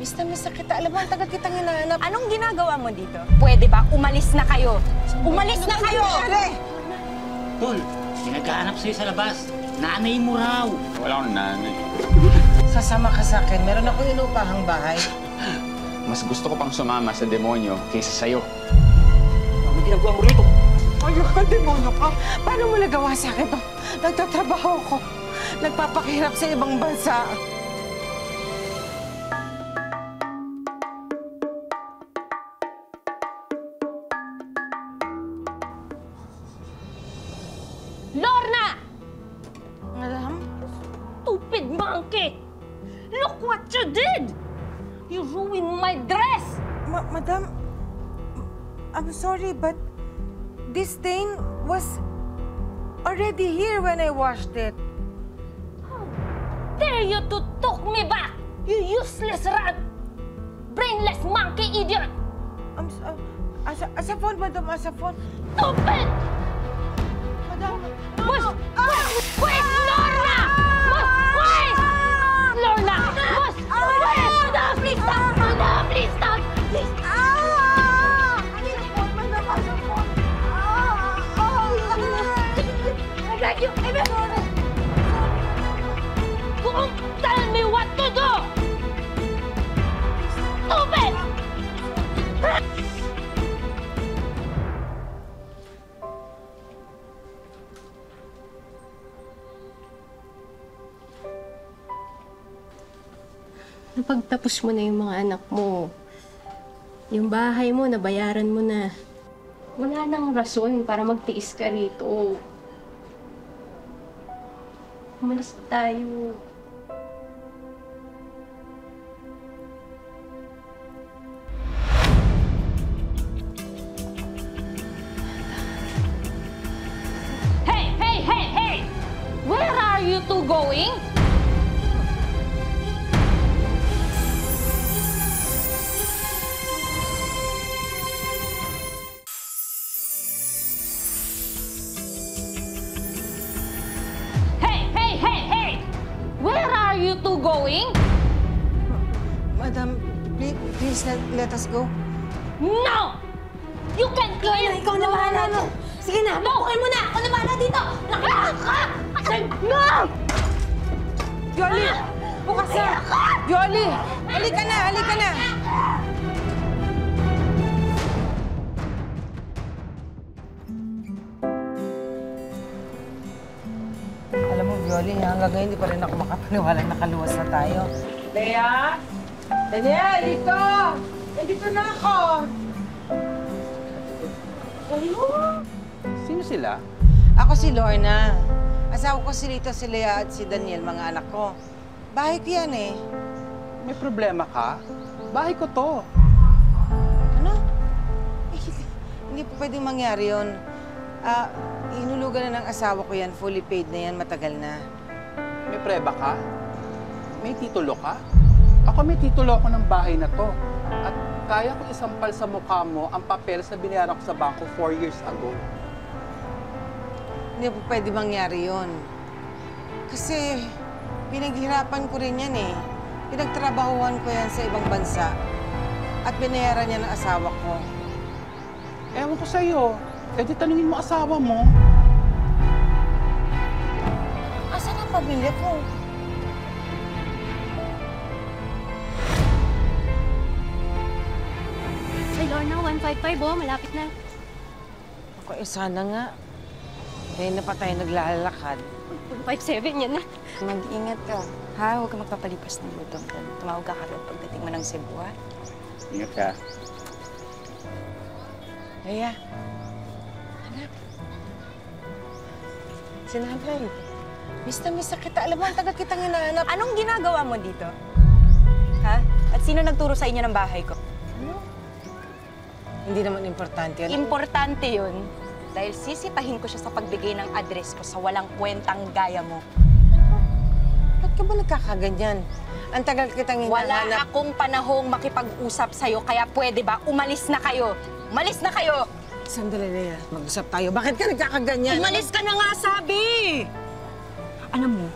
Miss na kita. Alam mo, ang tagal kitang hinahanap. Anong ginagawa mo dito? Pwede ba umalis na kayo? Umalis na kayo! Tol, pinaghahanap sa'yo sa labas. Nanay mo raw. Wala akong nanay. Sasama ka sa akin. Meron akong inupahang bahay. Mas gusto ko pang sumama sa demonyo kaysa sa'yo. Ano ginagawa mo rito? Ayok ka, demonyo ka. Paano mo nagawa sa akin to? Nagtatrabaho ko. Nagpapakihirap sa ibang bansa. Lorna! Madam? Stupid monkey! Look what you did! You ruined my dress! Madam, I'm sorry, but this stain was already here when I washed it. How dare you to talk me back, you useless rat! Brainless monkey idiot! Asafon, madam, asafon. Stupid! Madam, Push! Push! Lorna! Push! Lorna! Push! Madam, please stop! Madam, please stop! Please! I beg you! I beg you! Don't tell me what to do! Stupid! Napagtapos mo na yung mga anak mo. Yung bahay mo, nabayaran mo na. Wala nang rason para magtiis ka rito. Umalis na tayo. Hey! Hey! Hey! Hey! Where are you two going? You two going? Madam, please let us go. No! You can't leave! Ikaw na bahala dito. Sige na, bukukin mo na! Ako na bahala dito! Nakita ka! No! Yoli! Bukas na! Yoli! Halika na! Halika na! Alam mo, Yoli, hanggang ngayon hindi pa rin ako makapaniwala na kaluwas na tayo. Lea! Lea, dito! Dito na ako! Sino sila? Ako si Lorna. Asawa ko si Lito, si Lea at si Daniel, mga anak ko. Bahay ko yan eh. May problema ka? Bahay ko to. Ano? Hindi po pwedeng mangyari yun. Inulugan na ng asawa ko yan. Fully paid na yan. Matagal na. May preba ka? May titulo ka? Ako may titulo ako ng bahay na to. At kaya ko isampal sa mukha mo ang papel sa binayaran ko sa bangko 4 years ago. Hindi po pwede mangyari yun. Kasi pinaghirapan ko rin yan eh. Pinagtrabahuhan ko yan sa ibang bansa. At binayaran niya ng asawa ko. Ewan ko sa'yo. Eh di tanungin mo asawa mo. Asan ang pamilya ko? Ay, Lorna, 155 oh. Malapit na. Ako sana nga. Dahil na pa tayo naglalakad. 157 yan na. Mag-ingat ka, ha? Huwag ka magpapalipas ng gutom. Tumawag ka kagad pagdating mo ng Cebu, ha? Ingat ka. Lea. Anak. Sinabay. Miss na kita. Alam mo, ang tagal kitang hinahanap. Anong ginagawa mo dito? Ha? At sino nagturo sa inyo ng bahay ko? Ano? Hindi naman importante yun. Importante yun. Dahil sisitahin ko siya sa pagbigay ng address ko sa walang kwentang gaya mo. Ba't ka ba nagkakaganyan? Ang tagal kitang hinahanap. Wala akong panahong makipag-usap sa'yo, kaya pwede ba umalis na kayo? Umalis na kayo! Sandali, Lea. Mag-usap tayo. Bakit ka nagkakaganyan? Umalis ka na nga, sabi! Alam mo,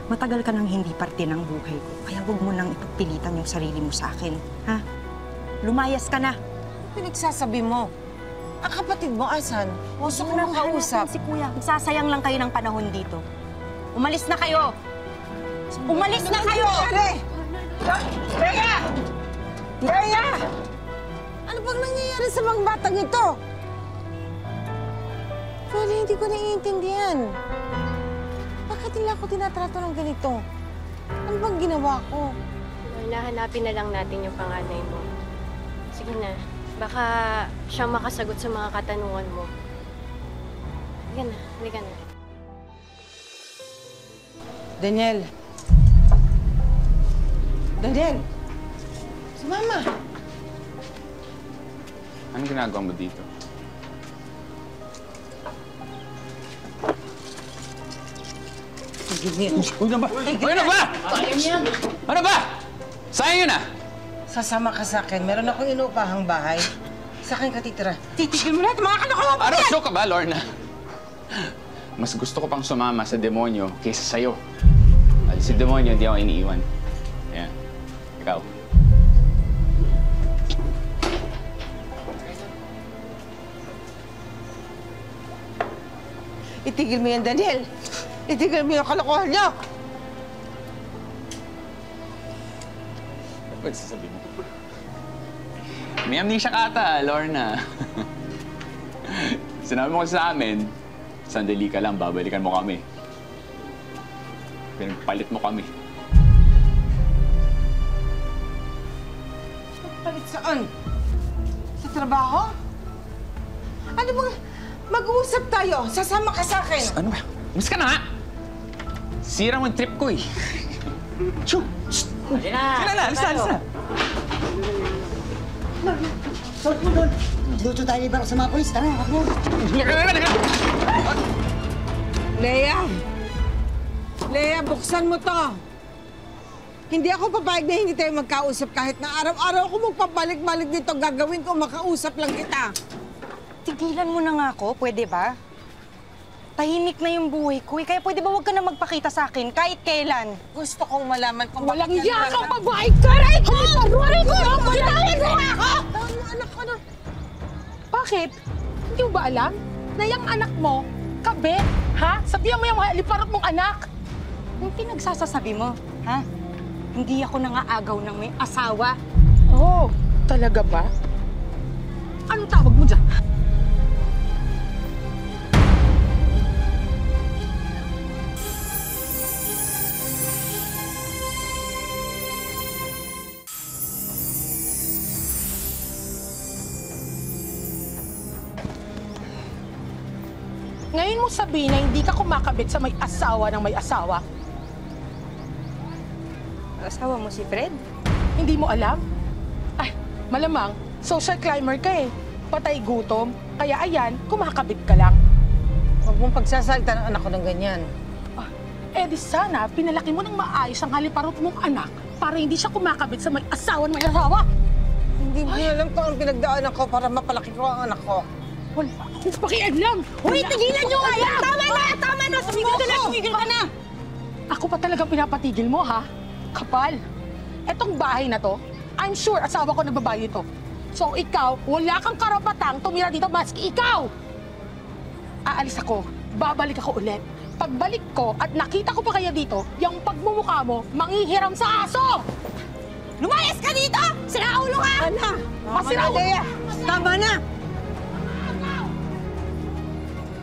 Matagal ka nang hindi parte ng buhay ko, kaya huwag mo nang ipagpilitan yung sarili mo sa akin, ha? Lumayas ka na. Pinagsasabi mo. Ang kapatid mo, asan? Gusto ko Huwag mo nang makausap. hanapin si Kuya. Magsasayang lang kayo ng panahon dito. Umalis na kayo! Umalis na kayo! Leia! Leia! Ano bang nangyayari sa mga batang ito? Pero hindi ko naiintindihan. Bakit nila ako tinatrato ng ganito? Ano bang ginawa ko? Nahanapin na lang natin yung panganay mo. Sige na, baka siyang makasagot sa mga katanungan mo. Halika na. Daniel! Daniel! Si Mama! Anong ginagawa mo dito? Uy na ba? Uy na ba? Ano ba? Sayang yun ah! Sasama ka sa akin. Meron akong inuupahang bahay. Sa akin ka titira. Titigil mo na ito, mga kalokohan mo! Ano, show ka ba, Lorna? Mas gusto ko pang sumama sa demonyo kaysa sa'yo. At si demonyo, hindi ako iniiwan. Ayan. Ikaw. Itigil mo yan, Daniel! Itigil mo yung kalokohan niyo! Ano ba sasabihin mo? May amnesia ka ata, Lorna. Sinabi mo kasi sa amin, sandali ka lang, babalikan mo kami. Pinagpalit mo kami. Palit saan? Sa trabaho? Ano bang... Mag-uusap tayo. Sasama ka sa akin. Ano ba? Mas ka na nga! Sira mo yung trip ko eh. Choo! Hali na! Sila na! Alisa! Alisa! Luto tayo ni Barok sa mga polis. Tara, ako. Leia! Leia, buksan mo to. Hindi ako papayag na hindi tayo magkausap kahit na araw-araw ko magpabalik-balik dito. Gagawin ko, makausap lang kita. Tigilan mo na nga ako, pwede ba? Tahimik na yung buhay ko, kaya pwede ba huwag ka na magpakita sa akin kahit kailan? Gusto kong malaman kung Walang bakit iya yan kang naman- babae ka! Aray ko! Aray ko! Bitawan mo ako! Tama, anak ko na. Bakit? Hindi mo ba alam na yung anak mo, kabit, ha? Sabihan mo yung liparot mong anak. Yung pinagsasasabi mo, ha? Hindi ako nangaagaw ng may asawa. Oh, talaga ba? Anong tawag mo dyan? Ngayon mo sabihin na hindi ka kumakabit sa may asawa ng may asawa. Asawa mo si Fred? Hindi mo alam? Ay, malamang, social climber ka eh. Patay gutom, kaya ayan, kumakabit ka lang. Huwag mong pagsasalita ng anak ko ng ganyan. Eh di sana, pinalaki mo ng maayos ang haliparot mong anak para hindi siya kumakabit sa may asawa ng may asawa. Hindi mo alam kung ang pinagdaanan ko para mapalaki ko ang anak ko. Wala akong pakialam. Uy, tigilan nyo nga yan! Tama na! Tama na! Sumigil ka na! Sumigil ka na! Ako pa talagang pinapatigil mo, ha? Kapal. Etong bahay na to, I'm sure asawa ko nagbabayad ito. So ikaw, wala kang karapatang tumira dito maski ikaw! Aalis ako, babalik ako ulit. Pagbalik ko at nakita ko pa kaya dito, yung pagmumukha mo, manghihiram sa aso! Lumayas ka dito! Sinaulo ka! Ana! Masiraulo! Tama na!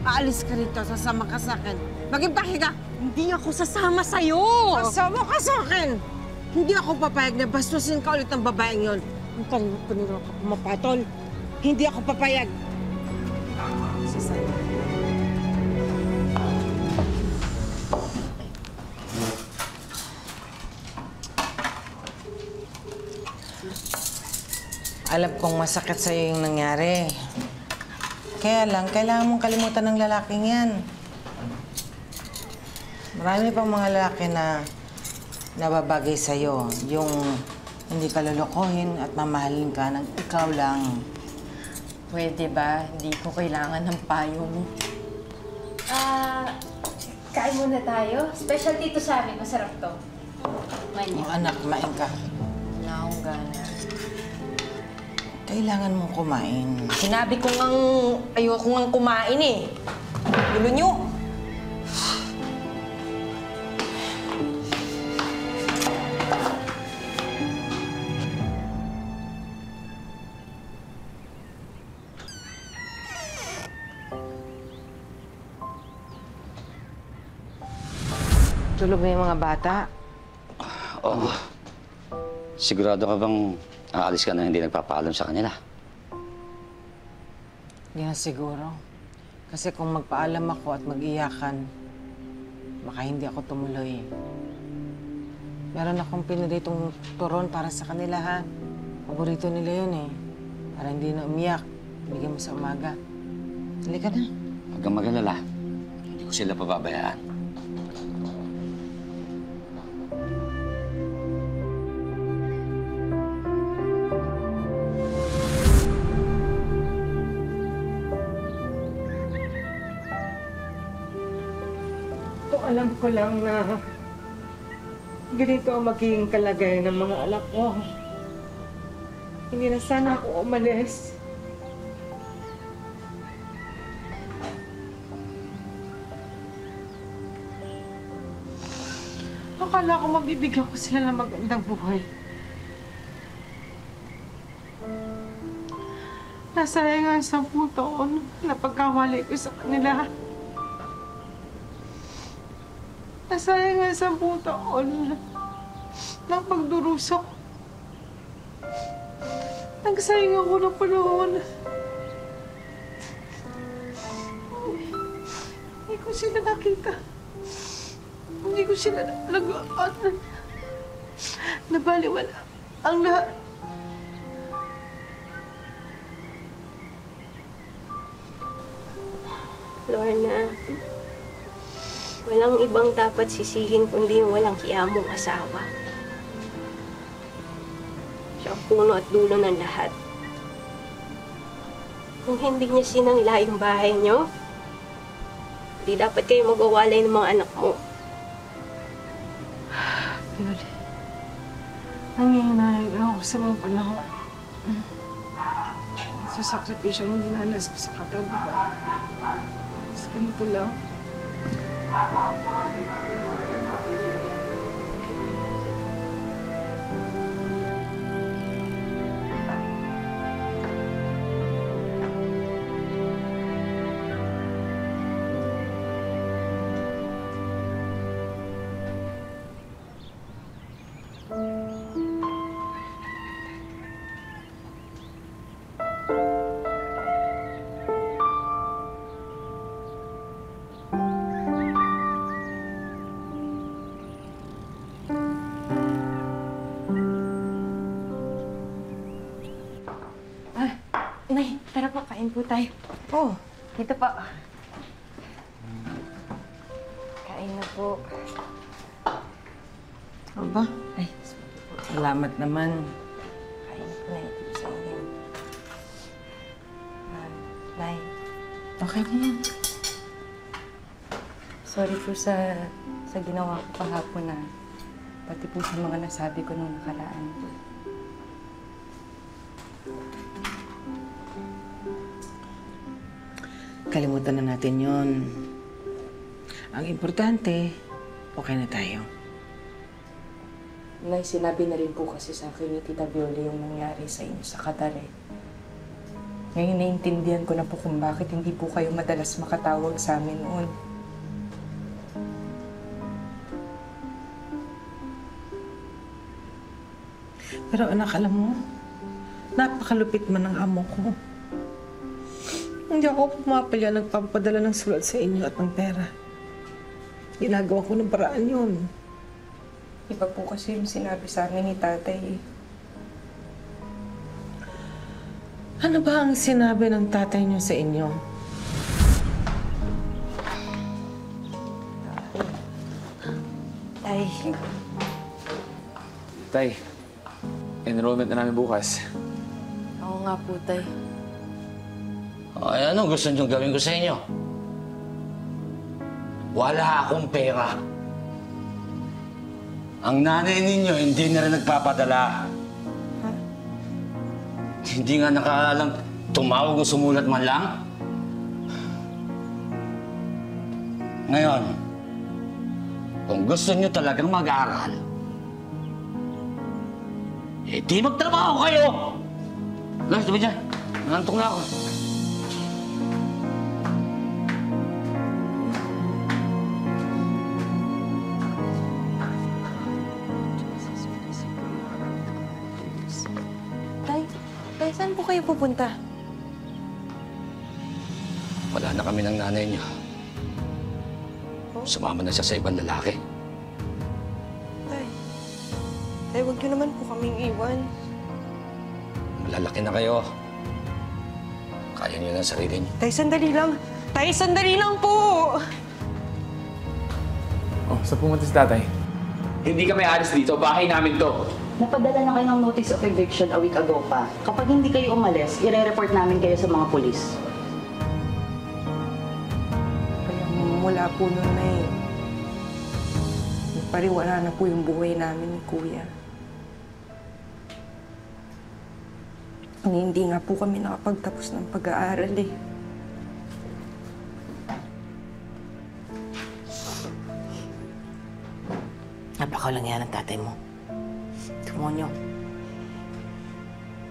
Aalis ka rito, sasama ka sa akin. Maging paki ka! Hindi ako sasama sa'yo! Sasama ka sa akin! Hindi ako papayag na bastusin ka ulit ng babaeng yon. Kung kanino ka pumapatol, hindi ako papayag. Sasaya. Alam kong masakit sa'yo yung nangyari. Kaya lang, kailangan mong kalimutan ng lalaking yan. Marami pang mga lalaki na nababagay sa'yo. Yung hindi ka lolokohin at mamahalin ka ng ikaw lang. Pwede ba? Hindi ko kailangan ng payo mo. kain muna tayo. Specialty to sa amin. Masarap to. Manya. Anak, kumain ka. Wala akong gana. Kailangan mong kumain. Sinabi ko ngang ayoko ngang kumain eh. Gulo nyo. Tulog na yung mga bata. Oo. Sigurado ka bang aalis ka na hindi nagpapaalam sa kanila? Hindi na siguro. Kasi kung magpaalam ako at mag-iyakan, baka hindi ako tumuloy. Meron akong piniritong turon para sa kanila, ha? Paborito nila yun, eh. Para hindi na umiyak. Bigyan mo sa umaga. Halika na. Huwag kang mag-alala. Hindi ko sila pababayaan. Alam ko lang na ganito ang magiging kalagayan ng mga anak ko. Hindi na sana ako umalis. Akala ko mabibigyan ko sila ng magandang buhay. Nasayang ang 10 taon na pagkawali ko sa kanila. Nasayang nga 10 taon ng pagdurusa ko. Nagsayang ako ng panahon. Hindi ko sila nakita. Hindi ko sila nalagaan. Nabaliwala ang lahat. Lorna, walang ibang dapat sisihin kundi yung walang hiyamong asawa. Siya ang puno at dulo ng lahat. Kung hindi niya sinangla yung bahay niyo, hindi dapat kayo magwawalay ng mga anak mo. Yun. Nangyayari ako sa mga panahon. Sa sakripisyo ng dinanas ko sa katabuhan. Sa ganito lang. Nay, tara po, kain po tayo. Oh, dito po. Kain na po. Aba, Ay, salamat naman. kain na po na ito sa inyo. Nay, Okay na yan. sorry po sa ginawa ko kahapon na pati po sa mga nasabi ko nung nakaraan. Kalimutan na natin yon. Ang importante, okay na tayo. Nay, sinabi na rin po kasi sa akin ni Tita Viola yung nangyari sa inyo sa Qatar eh. Ngayon naiintindihan ko na po kung bakit hindi po kayo madalas makatawag sa amin noon. Pero anak, alam mo, napakalupit man ng amo ko. Hindi ako pumapalya nagpapadala ng sulat sa inyo at ng pera. Ginagawa ko ng paraan yun. Iba po kasi yung sinabi sa amin ni Tatay eh. Ano ba ang sinabi ng tatay niyo sa inyo? Tay, Tay, enrollment na namin bukas. oo nga po, Tay. Ay, ano gusto niyong gawin ko sa inyo? Wala akong pera. Ang nanay ninyo hindi na rin nagpapadala. Hindi nga nakaalang tumawag o sumulat man lang. Ngayon, kung gusto nyo talagang mag-aral, eh di magtrabaho kayo! Lars, sabi dyan. Nangantok na ako. Tay, saan po kayo pupunta? Wala na kami ng nanay niyo. Sumama na siya sa ibang lalaki. Tay, huwag niyo naman po kaming iwan. Malalaki na kayo. Kaya niyo na ang sarili niyo. Tay, sandali lang. Tay, sandali lang po! Oh, saan pumunta si tatay? Hindi kami alis dito. Bahay namin to. Napadala na kayo ng notice of eviction a week ago pa. Kapag hindi kayo umalis, ire-report namin kayo sa mga pulis. Kaya mula po nun na pariwala na po yung buhay namin ni Kuya. Hindi nga po kami nakapagtapos ng pag-aaral eh. Napakawalang yan ang tatay mo. Demonyo.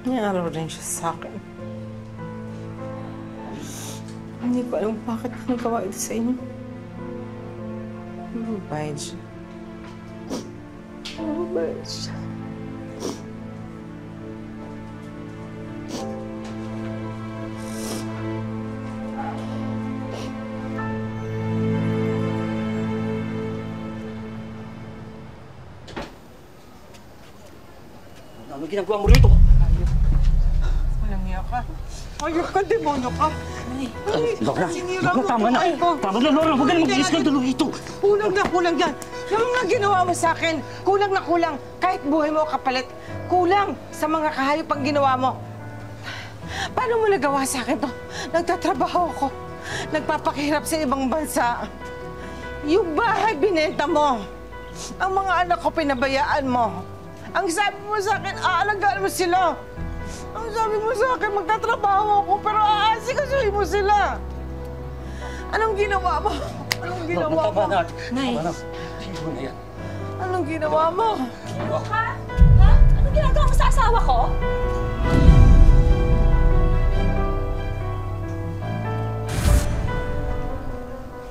Nangyaro rin siya sa akin. Hindi ko alam bakit nagawa ito sa inyo. Mabait siya. Mabait siya. Ano ginagawa mo rito? Walang iya ka. Ayok ka, demonyo ka. Laura, Sinira mo tama na. buhay ko. Tama na, Laura. Huwag ka na mag-iskandalo rito. Kulang yan. Yung mga ginawa mo sa akin, kulang na kulang. Kahit buhay mo kapalit, kulang sa mga kahayop ang ginawa mo. Paano mo nagawa sa akin to? Nagtatrabaho ako. Nagpapakihirap sa ibang bansa. Yung bahay binenta mo. Ang mga anak ko pinabayaan mo. Ang sabi mo sa akin, aalagaan mo sila. Ang sabi mo sa akin, magtatrabaho ako, pero aasikasuhin mo sila. Anong ginawa mo? Anong ginawa mo? Nay. Sino na yan? Anong ginawa mo? Ha? Ha? Anong ginagawa mo sa asawa ko?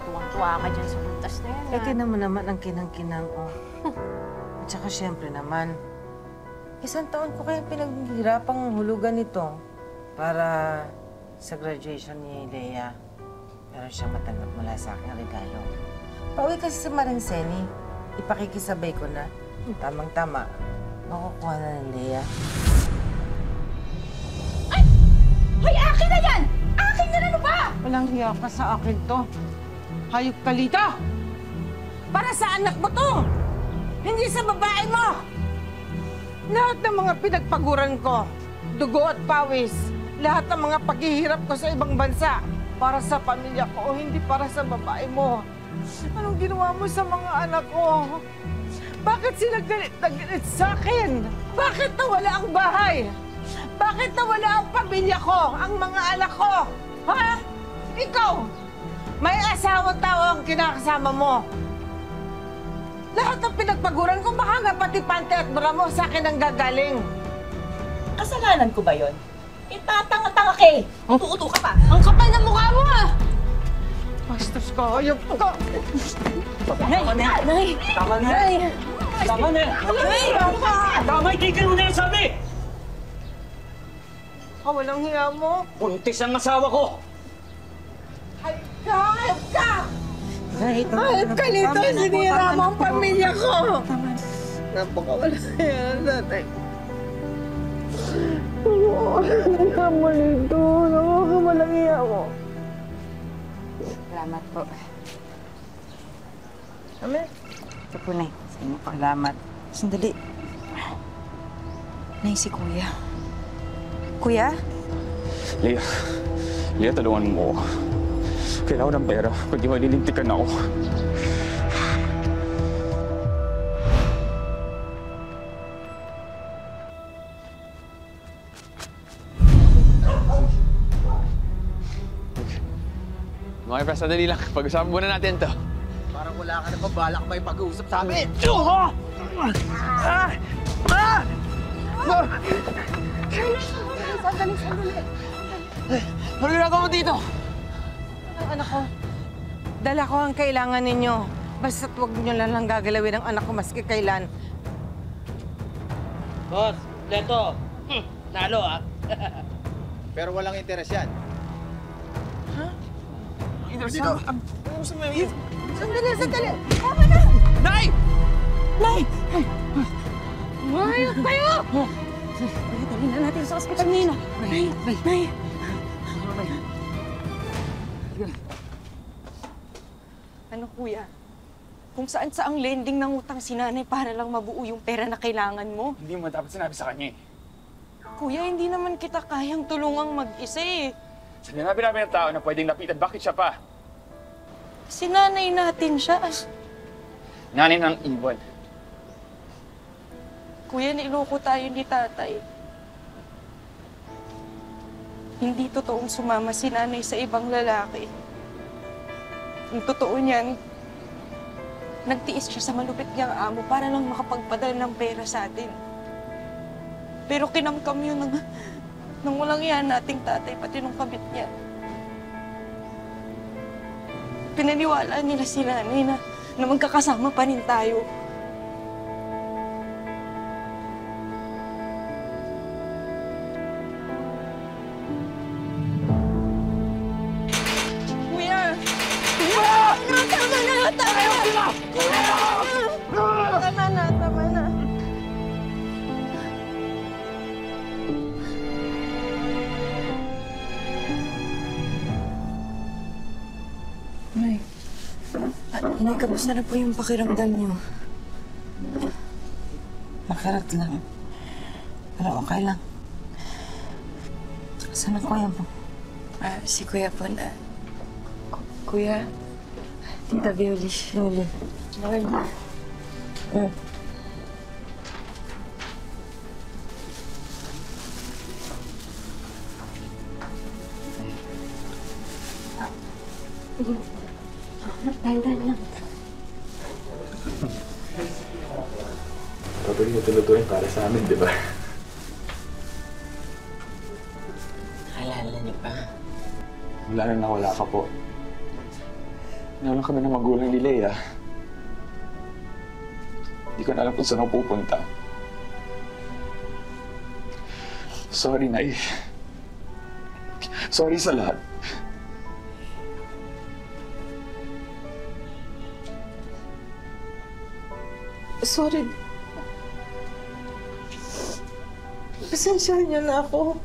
Tuwang-tuwa ka dyan sa buntas na yan. Eh, tinan mo naman ang kinang-kinang ko. At saka syempre naman, 1 taon ko kaya pinaghihirapang hulugan ito para sa graduation ni Lea. Meron siyang matanggap mula sa akin regalo. Pauwi kasi sa Marinceni, ipakikisabay ko na. Tamang-tama, makukuha na ni Lea. Ay! Hoy, akin na yan! Akin na ano ba? Walang hiya ka sa akin to. Hayop ka dito! Para sa anak mo to! Hindi sa babae mo! Lahat ng mga pinagpaguran ko, dugo at pawis, lahat ng mga paghihirap ko sa ibang bansa, para sa pamilya ko o hindi para sa babae mo. Anong ginawa mo sa mga anak ko? Bakit sila galit na galit sa akin? Bakit nawala ang bahay? Bakit nawala ang pamilya ko, ang mga anak ko? Ha? Ikaw, may asawang tao ang kinakasama mo. Lahat ng pinagpaguran ko, baka nga pati pante at bra mo sa akin ang gagaling. Kasalanan ko ba yon? Itatanga-tanga ka eh. Tuuto ka pa. Ang kapal ng mukha mo ah! Bastos ka, ayop ka. Tama na. Nay! Tama na. Nay! Tama na. Tama, itigil mo na yung sabi. Walang hiya mo. Buntis ang asawa ko. Hayop ka! Hayop ka! Hayop ka nito! Sinira mo ang pamilya ko! Napakawalang hiya na tatay. Napakawalang nito. Napakawalang hiya mo. Salamat po. Amen. Ito po, Nay. Sa inyo po. Salamat. Sandali. Nay, si Kuya. Kuya? Lea, tulungan mo ako. Kailangan ko ng pera, kundi malilintikan ako. Okay, basta dali lang. Pag-usapan muna natin to. Parang wala ka na pa balak may pag-uusap sa amin. Sandali. Ano ginagawa mo dito? Anak ko, dala ko ang kailangan ninyo. Basta't huwag nyo lang gagalawin ang anak ko maski kailan. Boss, Leto. Nalo ah. Pero walang interes yan. Dito. Sandali. Tama na! Nay! Nay! Mayok kayo! Dali na natin sa ospital, Nina. Nay! Ano kuya? Kung saan sa ang lending ng utang si nanay para lang mabuo yung pera na kailangan mo. Hindi mo dapat sinabi sa kanya eh. Kuya, hindi naman kita kayang tulungang mag-isa eh. Sa dinabi-nabi ng tao na pwedeng lapitan, bakit siya pa? Si nanay natin siya. Nanay ng iwan. Kuya, niloko tayo ni tatay. Hindi totoong sumama si nanay sa ibang lalaki. Ang totoo niyan, nagtiis siya sa malupit niyang amo para lang makapagpadala ng pera sa atin. Pero kinamkam yun ng walang iyan nating tatay, pati nung kabit niya. Pinaniwala nila si nanay na magkakasama pa rin tayo. Kuya! Tama na. Nay, kamusta na po yung pakiramdam niyo? Makarat lang. Pero okay lang. Saan ang kuya mo? Si Kuya po na... Kuya? Tita Violi. Dahan-dahan lang. Patuloy na tulutuin para sa amin, di ba? Alala niyo pa. Wala na nawala ka po. Nawalan kami ng magulang ni Leia. Hindi ko na alam kung saan ako pupunta. Sorry, Nay. Sorry sa lahat. Sorry. Pasensyahan niyo na ako.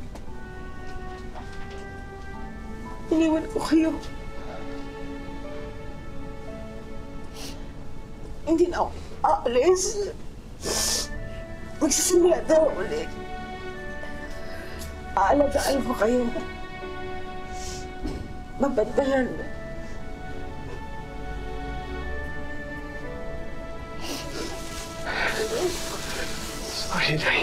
Iniwan ko kayo. Hindi na ako aalis. Magsisimula daw ulit. Aalagaan ko kayo. Mabantayan. Sorry, Nay.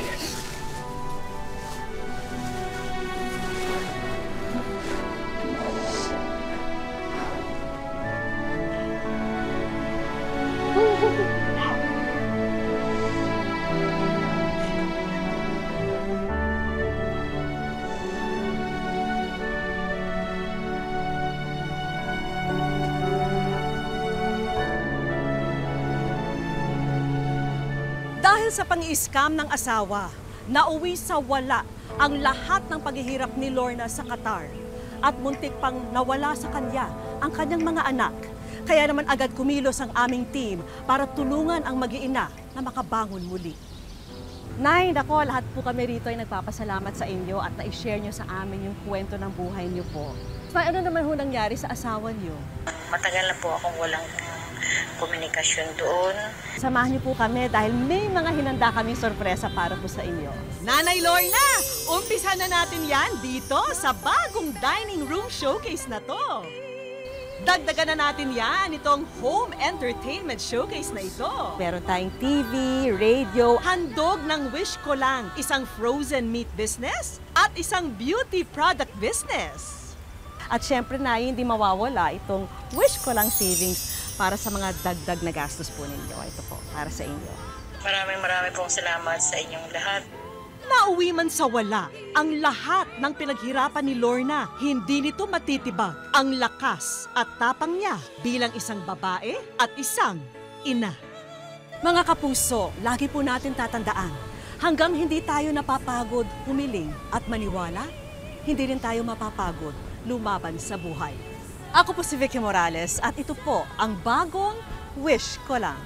Dahil sa pang-i-scam ng asawa, nauwi sa wala ang lahat ng paghihirap ni Lorna sa Qatar at muntik pang nawala sa kanya ang kanyang mga anak. Kaya naman agad kumilos ang aming team para tulungan ang mag-iina na makabangon muli. Nay, nako, lahat po kami rito ay nagpapasalamat sa inyo at na-share nyo sa amin yung kwento ng buhay nyo po. Ano naman ho nangyari sa asawa nyo? Matagal na po akong walang komunikasyon doon. Samahan niyo po kami dahil may mga hinanda kaming sorpresa para po sa inyo. Nanay Lorna, umpisa na natin yan dito sa bagong dining room showcase na to. Dagdagan na natin yan, itong home entertainment showcase na ito. Meron tayong TV, radio, handog ng Wish Ko Lang, isang frozen meat business at isang beauty product business. At syempre na hindi mawawala itong Wish Ko Lang savings para sa mga dagdag na gastos po ninyo. Ito po, para sa inyo. Maraming pong salamat sa inyong lahat. Nauwi man sa wala, ang lahat ng pinaghirapan ni Lorna, hindi nito matitibag ang lakas at tapang niya bilang isang babae at isang ina. Mga kapuso, lagi po natin tatandaan, hanggang hindi tayo napapagod humiling at maniwala, hindi rin tayo mapapagod lumaban sa buhay. Ako po si Vicky Morales at ito po ang bagong Wish Ko Lang.